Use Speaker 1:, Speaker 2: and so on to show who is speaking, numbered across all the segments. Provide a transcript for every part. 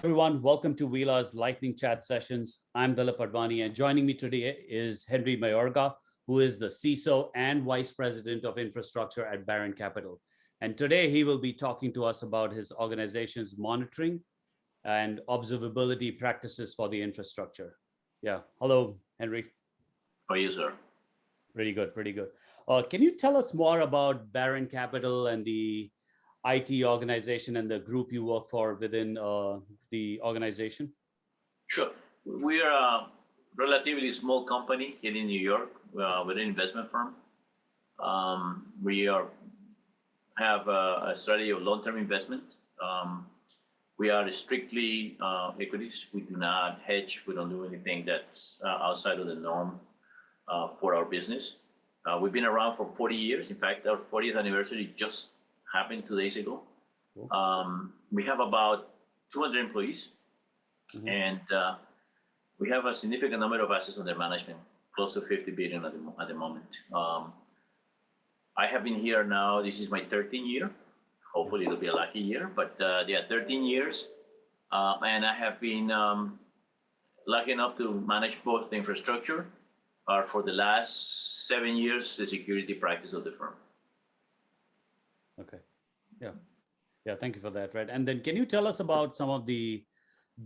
Speaker 1: Everyone, welcome to Uila's Lightning Chat Sessions. I'm Dilip Advani, and joining me today is Henry Mayorga, who is the CISO and Vice President of Infrastructure at Baron Capital. And today he will be talking to us about his organization's monitoring and observability practices for the infrastructure. Yeah, hello, Henry.
Speaker 2: How are you, sir?
Speaker 1: Pretty good, pretty good. Can you tell us more about Baron Capital and the IT organization and the group you work for within the organization?
Speaker 2: Sure. We are a relatively small company here in New York with an investment firm. We have a strategy of long-term investment. We are strictly equities. We do not hedge. We don't do anything that's outside of the norm for our business. We've been around for 40 years. In fact, our 40th anniversary just happened 2 days ago. Cool. We have about 200 employees, and we have a significant number of assets under management, close to 50 billion at the moment. I have been here now, this is my 13th year. Hopefully it'll be a lucky year, but 13 years. And I have been lucky enough to manage both the infrastructure, for the last 7 years, the security practice of the firm.
Speaker 1: Okay, yeah, thank you for that. Right, and then can you tell us about some of the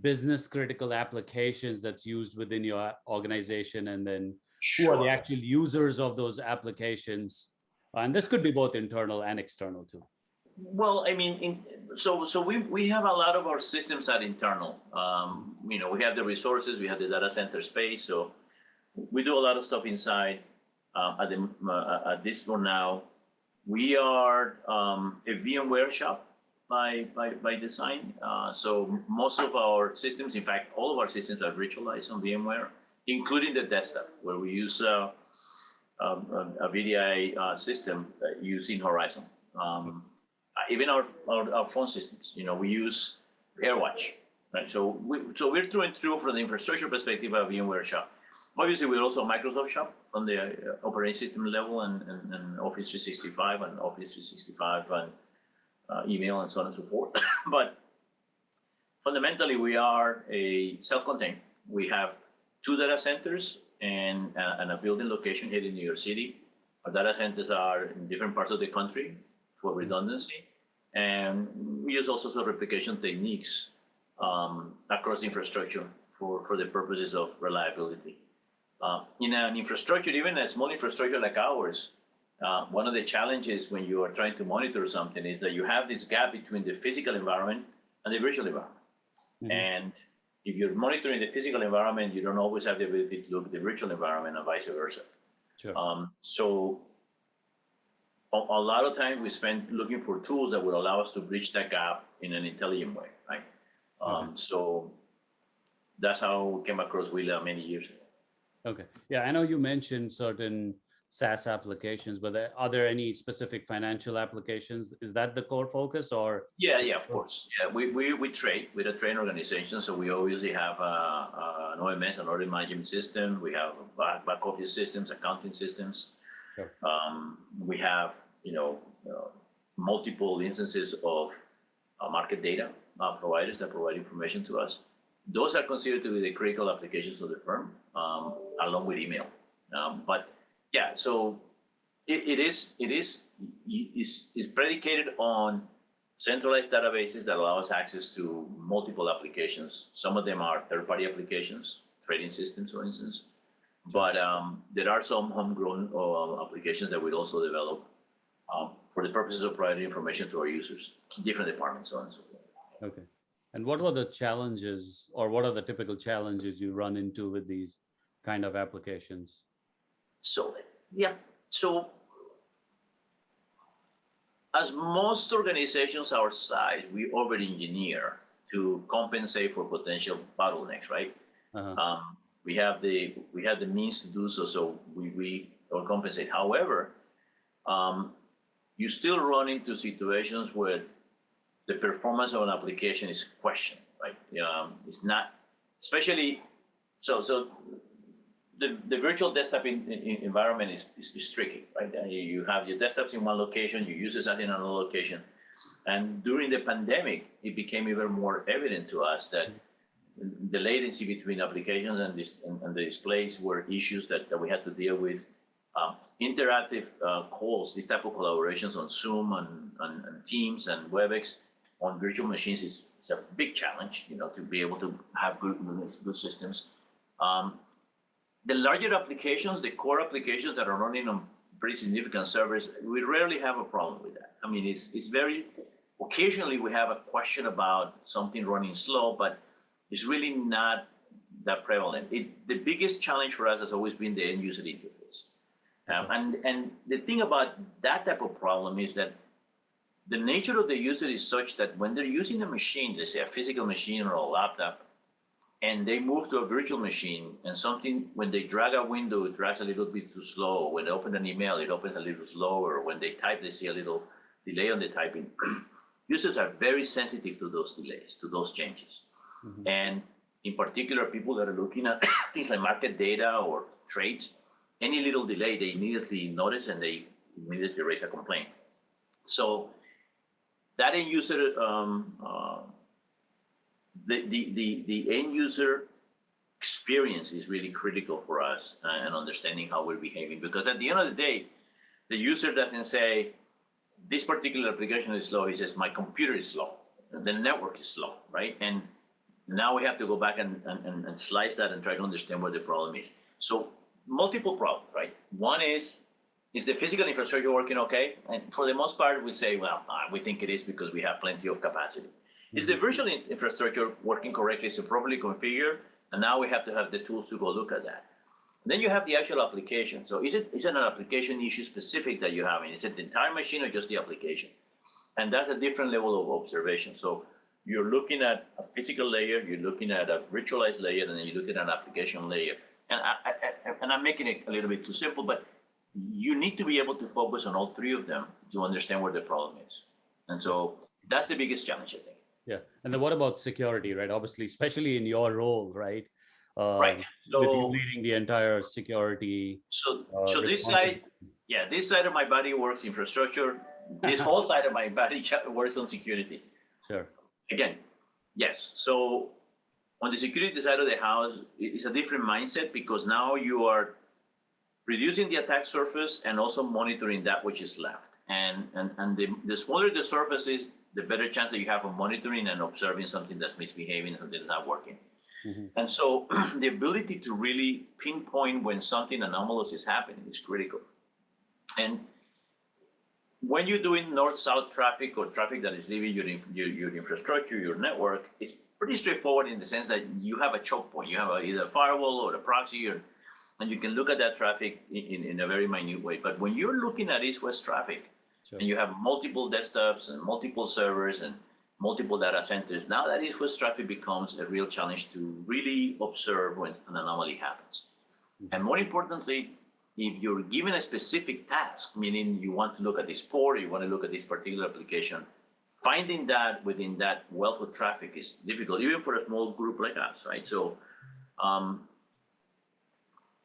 Speaker 1: business critical applications that's used within your organization, and then who are the actual users of those applications? And this could be both internal and external too.
Speaker 2: Well, I mean, so we have a lot of our systems are internal. We have the resources, we have the data center space, so we do a lot of stuff inside. At this for now, we are a VMware shop by design. So most of our systems, in fact, all of our systems are virtualized on VMware, including the desktop, where we use a VDI system using Horizon. Even our phone systems, we use AirWatch, right? So we're through and through from the infrastructure perspective of VMware shop. Obviously, we're also a Microsoft shop from the operating system level and Office 365 and Office 365 and email and so on and so forth. But fundamentally, we are a self-contained. We have 2 data centers and a building location here in New York City. Our data centers are in different parts of the country for redundancy. And we use all sorts of replication techniques across the infrastructure for the purposes of reliability. In an infrastructure, even a small infrastructure like ours, one of the challenges when you are trying to monitor something is that you have this gap between the physical environment and the virtual environment. And if you're monitoring the physical environment, you don't always have the ability to look at the virtual environment and vice versa. Sure. So a lot of time we spend looking for tools that would allow us to bridge that gap in an intelligent way, right? So that's how we came across Uila many years ago.
Speaker 1: Okay. Yeah, I know you mentioned certain SaaS applications, but are there any specific financial applications? Is that the core focus, or?
Speaker 2: Yeah, of course. Yeah, we trade with a trade organization, so we obviously have an OMS, an order management system. We have back office systems, accounting systems. Sure. We have multiple instances of market data providers that provide information to us. Those are considered to be the critical applications of the firm, along with email. But yeah, so it is predicated on centralized databases that allow us access to multiple applications. Some of them are third-party applications, trading systems, for instance. But there are some homegrown applications that we also develop for the purposes of providing information to our users, different departments, so on and so forth.
Speaker 1: Okay. And what were the challenges, or what are the typical challenges you run into with these kind of applications?
Speaker 2: So as most organizations our size, we over-engineer to compensate for potential bottlenecks, right? We have the means to do so, so we overcompensate. However, you still run into situations where the performance of an application is questioned, right? It's not, especially, so the virtual desktop environment is tricky, right? You have your desktops in one location, you use it in another location. And during the pandemic, it became even more evident to us that the latency between applications and the displays were issues that we had to deal with. Interactive calls, this type of collaborations on Zoom and Teams and WebEx on virtual machines is a big challenge, to be able to have good systems. The larger applications, the core applications that are running on pretty significant servers, we rarely have a problem with that. I mean, it's very, occasionally we have a question about something running slow, but it's really not that prevalent. The biggest challenge for us has always been the end user interface. And the thing about that type of problem is that the nature of the user is such that when they're using a machine, let's say a physical machine or a laptop, and they move to a virtual machine, and when they drag a window, it drags a little bit too slow. When they open an email, it opens a little slower. When they type, they see a little delay on the typing. Users are very sensitive to those delays, to those changes. Mm-hmm. And in particular, people that are looking at things like market data or trades, any little delay, they immediately notice and they immediately raise a complaint. So that end user, the end user experience is really critical for us and understanding how we're behaving. Because at the end of the day, the user doesn't say, this particular application is slow. He says, my computer is slow. The network is slow, right? And now we have to go back and slice that and try to understand what the problem is. So multiple problems, right? One is the physical infrastructure working okay? And for the most part, we say, well, we think it is because we have plenty of capacity. Mm-hmm. Is the virtual infrastructure working correctly? Is it properly configured? And now we have to have the tools to go look at that. And then you have the actual application. So is it an application issue specific that you have? Is it the entire machine or just the application? And that's a different level of observation. So you're looking at a physical layer, you're looking at a virtualized layer, and then you look at an application layer. And I'm making it a little bit too simple, but you need to be able to focus on all three of them to understand where the problem is. And so that's the biggest challenge, I think.
Speaker 1: Yeah. And then what about security, right? Obviously, especially in your role, right?
Speaker 2: Right. So,
Speaker 1: with you leading the entire security.
Speaker 2: So this side of my body works infrastructure. This whole side of my body works on security.
Speaker 1: Sure.
Speaker 2: Again, yes. So on the security side of the house, it's a different mindset because now you are reducing the attack surface and also monitoring that which is left. And the smaller the surface is, the better chance that you have of monitoring and observing something that's misbehaving and that's not working. Mm-hmm. And so the ability to really pinpoint when something anomalous is happening is critical. And when you're doing north-south traffic or traffic that is leaving your infrastructure, your network, it's pretty straightforward in the sense that you have a choke point. You have either a firewall or a proxy, and you can look at that traffic in a very minute way. But when you're looking at east-west traffic, sure, and you have multiple desktops and multiple servers and multiple data centers, now that east-west traffic becomes a real challenge to really observe when an anomaly happens. Mm-hmm. And more importantly, if you're given a specific task, meaning you want to look at this port, you want to look at this particular application, finding that within that wealth of traffic is difficult, even for a small group like us, right? So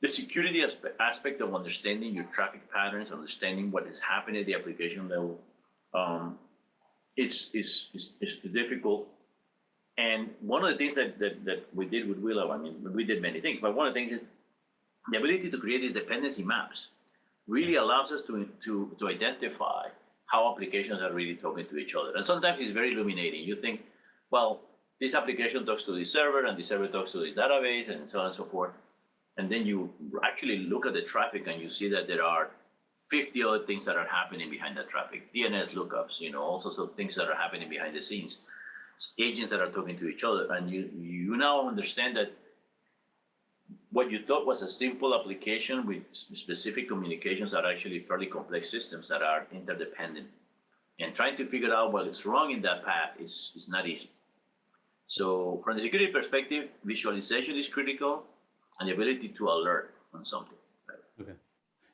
Speaker 2: the security aspect of understanding your traffic patterns, understanding what is happening at the application level, is difficult. And one of the things that we did with Uila, I mean, we did many things, but one of the things is the ability to create these dependency maps really allows us to identify how applications are really talking to each other. And sometimes it's very illuminating. You think, well, this application talks to the server and the server talks to the database and so on and so forth. And then you actually look at the traffic and you see that there are 50 other things that are happening behind that traffic. DNS lookups, all sorts of things that are happening behind the scenes. Agents that are talking to each other. And you now understand that what you thought was a simple application with specific communications are actually fairly complex systems that are interdependent. And trying to figure out what is wrong in that path is not easy. So from the security perspective, visualization is critical and the ability to alert on something. Right?
Speaker 1: Okay.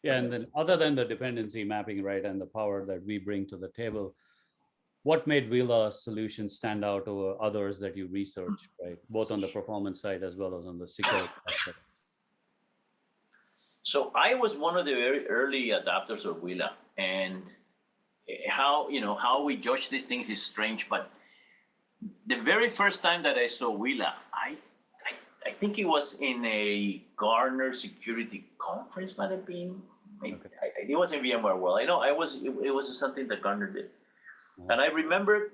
Speaker 1: Yeah, and then other than the dependency mapping, right, and the power that we bring to the table, what made Uila's solution stand out over others that you researched, right, both on the performance side as well as on the security aspect?
Speaker 2: So I was one of the very early adopters of Uila, and how we judge these things is strange. But the very first time that I saw Uila, I think it was in a Gartner security conference, might have been. Okay. It was in VMware World. I know it was something that Gartner did, and I remember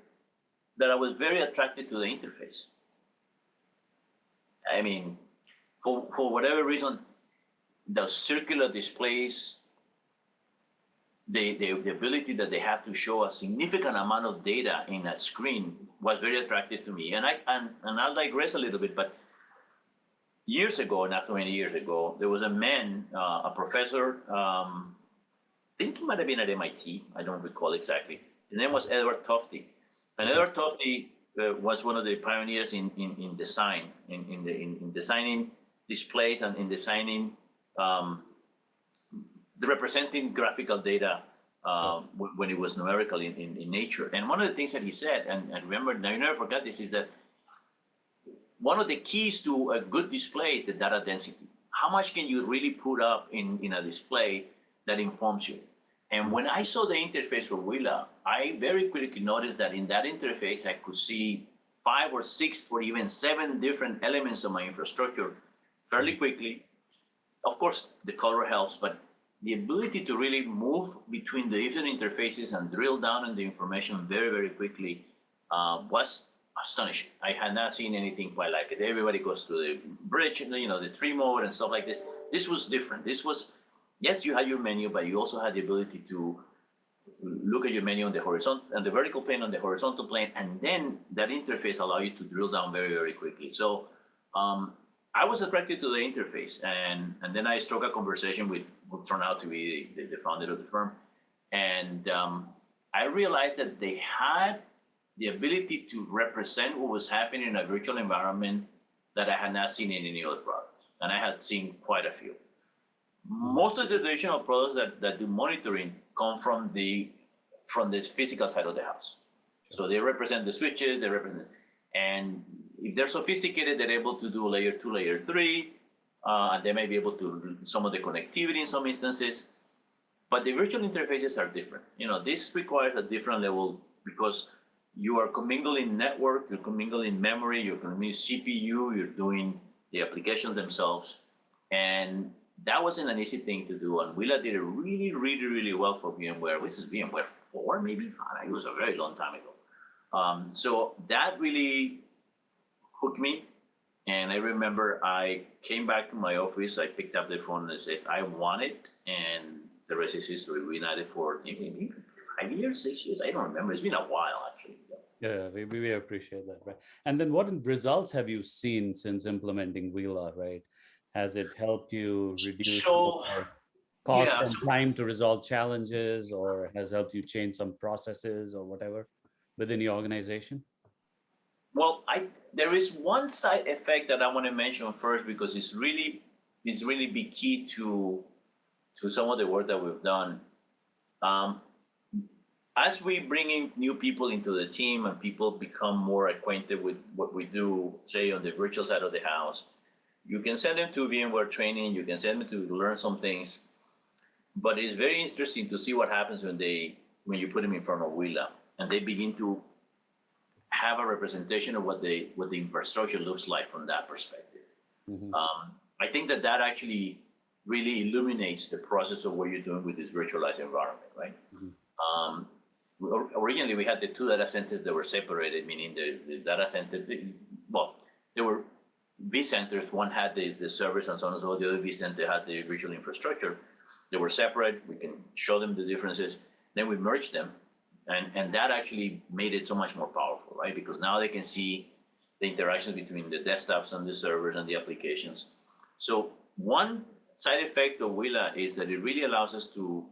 Speaker 2: that I was very attracted to the interface. I mean, for whatever reason, the circular displays, the ability that they have to show a significant amount of data in a screen was very attractive to me. And I'll digress a little bit, but years ago, not so many years ago, there was a man, a professor, I think he might have been at MIT, I don't recall exactly. His name was Edward Tufte. And Edward Tufte was one of the pioneers in design, in designing displays and in designing the representing graphical data when it was numerical in nature. And one of the things that he said, and remember, now you never forgot this, is that one of the keys to a good display is the data density. How much can you really put up in a display that informs you? And when I saw the interface for Uila, I very quickly noticed that in that interface, I could see 5 or 6 or even 7 different elements of my infrastructure fairly quickly. Of course, the color helps, but the ability to really move between the different interfaces and drill down on the information very, very quickly was astonishing. I had not seen anything quite like it. Everybody goes to the bridge, the tree mode and stuff like this. This was different. This was, yes, you had your menu, but you also had the ability to look at your menu on the horizontal and the vertical plane, on the horizontal plane, and then that interface allow you to drill down very, very quickly. So I was attracted to the interface, and then I struck a conversation with who turned out to be the founder of the firm, and I realized that they had the ability to represent what was happening in a virtual environment that I had not seen in any other product, and I had seen quite a few. Most of the traditional products that do monitoring come from this physical side of the house. So they represent the switches, and if they're sophisticated, they're able to do layer 2, layer 3, and they may be able to do some of the connectivity in some instances. But the virtual interfaces are different. This requires a different level because you are commingling network, you're commingling memory, you're commingling CPU, you're doing the applications themselves. And that wasn't an easy thing to do. And Uila did it really, really, really well for VMware. This is VMware 4, maybe 5. It was a very long time ago. So that really hooked me. And I remember I came back to my office, I picked up the phone and said, I want it. And the rest is history. We had it for maybe 5 years, 6 years. I don't remember. It's been a while, actually.
Speaker 1: Yeah, we appreciate that, right? And then what results have you seen since implementing Uila, right? Has it helped you reduce cost and time to resolve challenges, or has helped you change some processes or whatever within your organization?
Speaker 2: Well, there is one side effect that I want to mention first because it's really be key to some of the work that we've done. As we bring in new people into the team and people become more acquainted with what we do, say on the virtual side of the house, you can send them to VMware training, you can send them to learn some things, but it's very interesting to see what happens when you put them in front of Uila and they begin to have a representation of what the infrastructure looks like from that perspective. Mm-hmm. I think that actually really illuminates the process of what you're doing with this virtualized environment, right? Mm-hmm. Originally, we had the 2 data centers that were separated, meaning the data center, there were vCenters. One had the servers and so on and so forth. The other vCenter had the virtual infrastructure. They were separate. We can show them the differences. Then we merged them. And that actually made it so much more powerful, right? Because now they can see the interactions between the desktops and the servers and the applications. So one side effect of Uila is that it really allows us to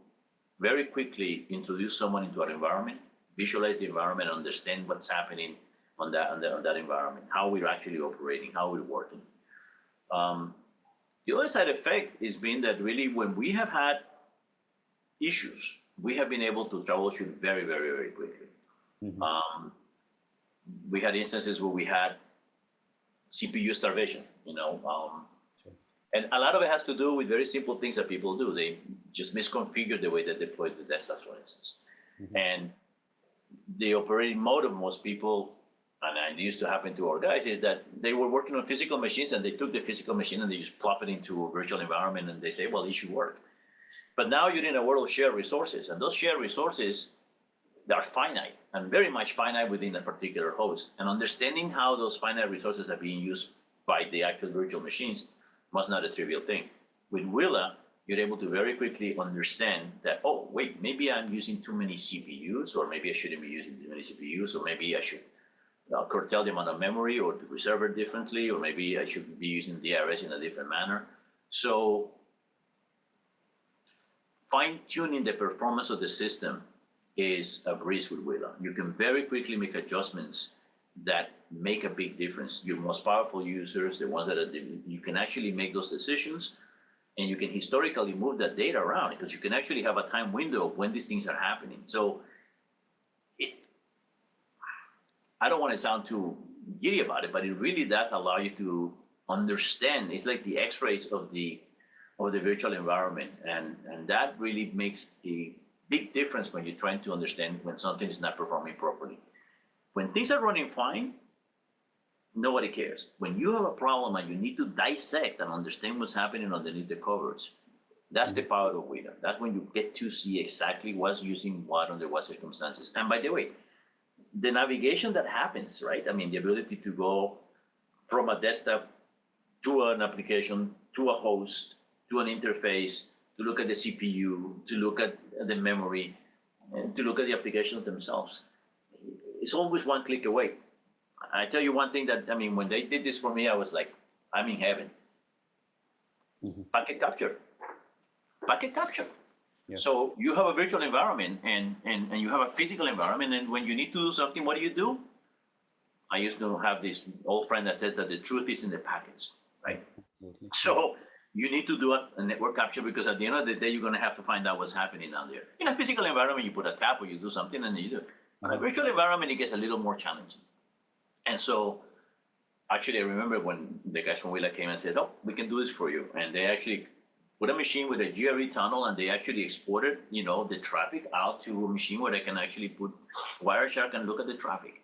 Speaker 2: very quickly introduce someone into our environment, visualize the environment, understand what's happening on that environment, how we're actually operating, how we're working. The other side effect is being that really when we have had issues, we have been able to troubleshoot very, very, very quickly. Mm-hmm. We had instances where we had CPU starvation, sure. And a lot of it has to do with very simple things that people do. They just misconfigure the way they deploy the desktops, for instance. And the operating mode of most people, and it used to happen to our guys, is that they were working on physical machines and they took the physical machine and they just plop it into a virtual environment and they say, well, it should work. But now you're in a world of shared resources, and those shared resources, they are finite and very much finite within a particular host. And understanding how those finite resources are being used by the actual virtual machines was not a trivial thing. With Uila, you're able to very quickly understand that, oh, wait, maybe I'm using too many CPUs, or maybe I shouldn't be using too many CPUs, or maybe I should curtail the amount of memory or to reserve it differently, or maybe I should be using DRS in a different manner. So fine-tuning the performance of the system is a breeze with Uila. You can very quickly make adjustments that make a big difference. Your most powerful users, the ones that are, you can actually make those decisions, and you can historically move that data around because you can actually have a time window of when these things are happening. So I don't want to sound too giddy about it, but it really does allow you to understand. It's like the X-rays of the virtual environment, and that really makes a big difference when you're trying to understand when something is not performing properly. When things are running fine, nobody cares. When you have a problem and you need to dissect and understand what's happening underneath the covers, that's the power of Uila. That's when you get to see exactly what's using what under what circumstances. And by the way, the navigation that happens, right? I mean, the ability to go from a desktop to an application, to a host, to an interface, to look at the CPU, to look at the memory, and to look at the applications themselves. It's always one click away. I tell you one thing that, I mean, when they did this for me, I was like, I'm in heaven. Packet capture. Packet capture. Yeah. So you have a virtual environment and you have a physical environment, and when you need to do something, what do? I used to have this old friend that says that the truth is in the packets, right? So you need to do a network capture because at the end of the day, you're going to have to find out what's happening down there. In a physical environment, you put a tap or you do something and you do it. In a virtual environment, it gets a little more challenging. And so actually, I remember when the guys from Uila came and said, oh, we can do this for you. And they actually put a machine with a GRE tunnel, and they actually exported, the traffic out to a machine where they can actually put Wireshark and look at the traffic.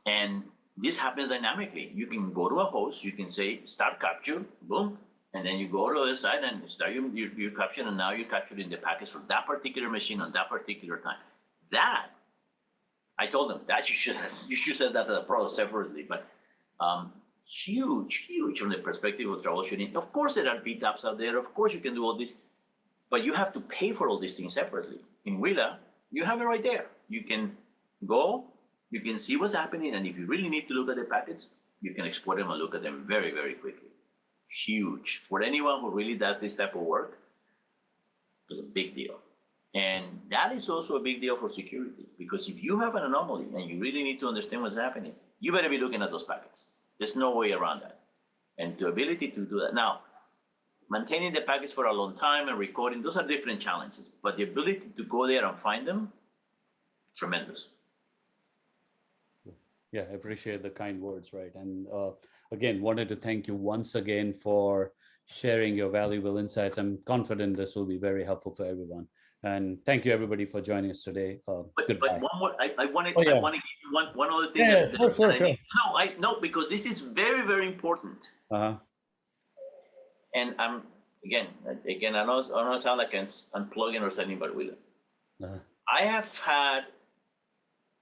Speaker 2: And this happens dynamically. You can go to a host, you can say, start capture, boom, and then you go to the other side and start your capture, and now you're capturing the packets for that particular machine on that particular time. That, I told them, that you should set that as a product separately, but huge from the perspective of troubleshooting. Of course, there are BTAPs out there. Of course, you can do all this, but you have to pay for all these things separately. In Uila, you have it right there. You can go, you can see what's happening, and if you really need to look at the packets, you can export them and look at them very, very quickly. Huge. For anyone who really does this type of work, it's a big deal. And that is also a big deal for security, because if you have an anomaly and you really need to understand what's happening, you better be looking at those packets. There's no way around that. And the ability to do that. Now, maintaining the packets for a long time and recording, those are different challenges. But the ability to go there and find them, tremendous.
Speaker 1: Yeah, I appreciate the kind words, right? And again, wanted to thank you once again for sharing your valuable insights. I'm confident this will be very helpful for everyone. And thank you, everybody, for joining us today.
Speaker 2: But one more, I want to give you one other thing.
Speaker 1: Sure.
Speaker 2: No, because this is very, very important. And I don't sound like I'm plugging or something, but I have had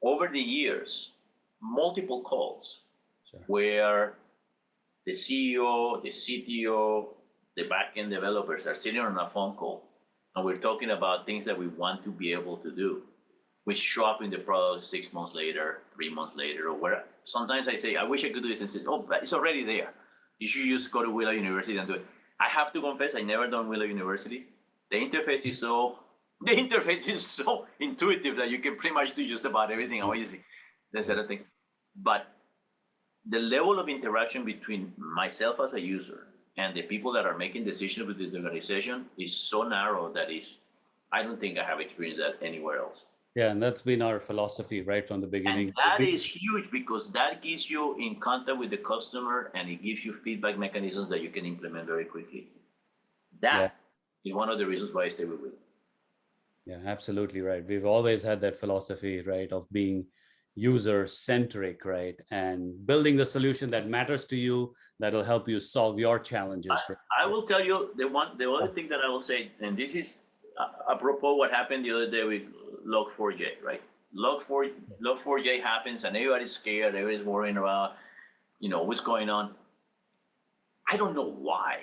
Speaker 2: over the years multiple calls where the CEO, the CTO, the backend developers are sitting on a phone call, and we're talking about things that we want to be able to do, which show up in the product 6 months later, 3 months later, or where sometimes I say, I wish I could do this, and say, oh, but it's already there. You should just go to Uila University and do it. I have to confess, I never done Uila University. The interface is so intuitive that you can pretty much do just about everything how easy. That sort of thing. But the level of interaction between myself as a user and the people that are making decisions within the organization is so narrow that I don't think I have experienced that anywhere else.
Speaker 1: Yeah, and that's been our philosophy right from the
Speaker 2: And
Speaker 1: beginning.
Speaker 2: that is huge because that gives you in contact with the customer and it gives you feedback mechanisms that you can implement very quickly.
Speaker 1: Yeah,
Speaker 2: That is one of the reasons why I stay with Will.
Speaker 1: yeah, absolutely right. We've always had that philosophy, right, of being user centric, right, and building the solution that matters to you, that'll help you solve your challenges.
Speaker 2: I will tell you the other thing that I will say, and this is apropos what happened the other day with Log4j, right? Log4j happens and everybody's scared, everybody's worrying about, what's going on. I don't know why,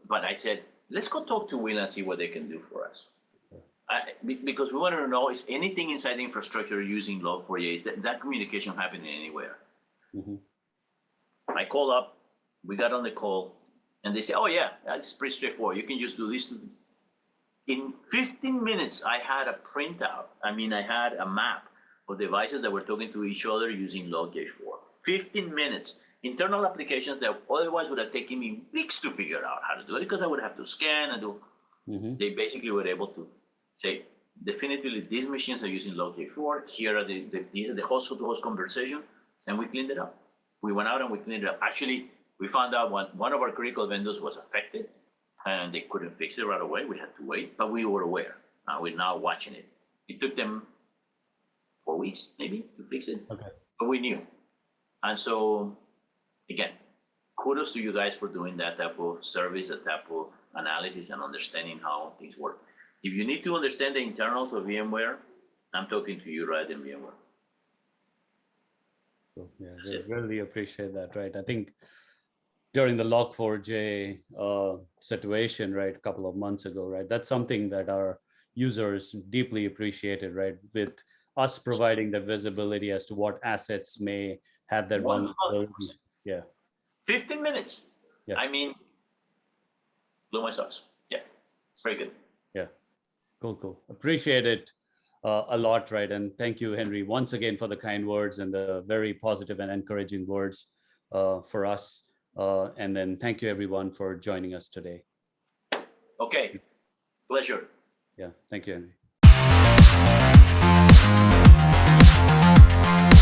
Speaker 2: but I said, let's go talk to Will and see what they can do for us. Because we want to know, is anything inside the infrastructure using Log4j? Is that communication happening anywhere?
Speaker 1: Mm-hmm.
Speaker 2: I call up, we got on the call, and they say, oh yeah, that's pretty straightforward. You can just do this. In 15 minutes, I had a printout. I had a map of devices that were talking to each other using Log4j. 15 minutes. Internal applications that otherwise would have taken me weeks to figure out how to do it because I would have to scan and do. Mm-hmm. They basically were able to say, definitively, these machines are using Log4j. Here are the host-to-host conversation, and we cleaned it up. We went out and we cleaned it up. Actually, we found out one of our critical vendors was affected, and they couldn't fix it right away. We had to wait, but we were aware. We're now watching it. It took them 4 weeks, maybe, to fix it, okay. But we knew. And so, again, kudos to you guys for doing that type of service, that type of analysis and understanding how things work. If you need to understand the internals of VMware, I'm talking to you right in VMware.
Speaker 1: Yeah, we really appreciate that, right? I think during the Log4j situation, right, a couple of months ago, right, that's something that our users deeply appreciated, right, with us providing the visibility as to what assets may have that vulnerability. Yeah.
Speaker 2: 15 minutes. Yeah. Blew my socks. Yeah, it's very good.
Speaker 1: Yeah, cool. Appreciate it a lot, right? And thank you, Henry, once again for the kind words and the very positive and encouraging words for us. And then thank you, everyone, for joining us today.
Speaker 2: Okay, pleasure.
Speaker 1: Yeah, thank you, Henry.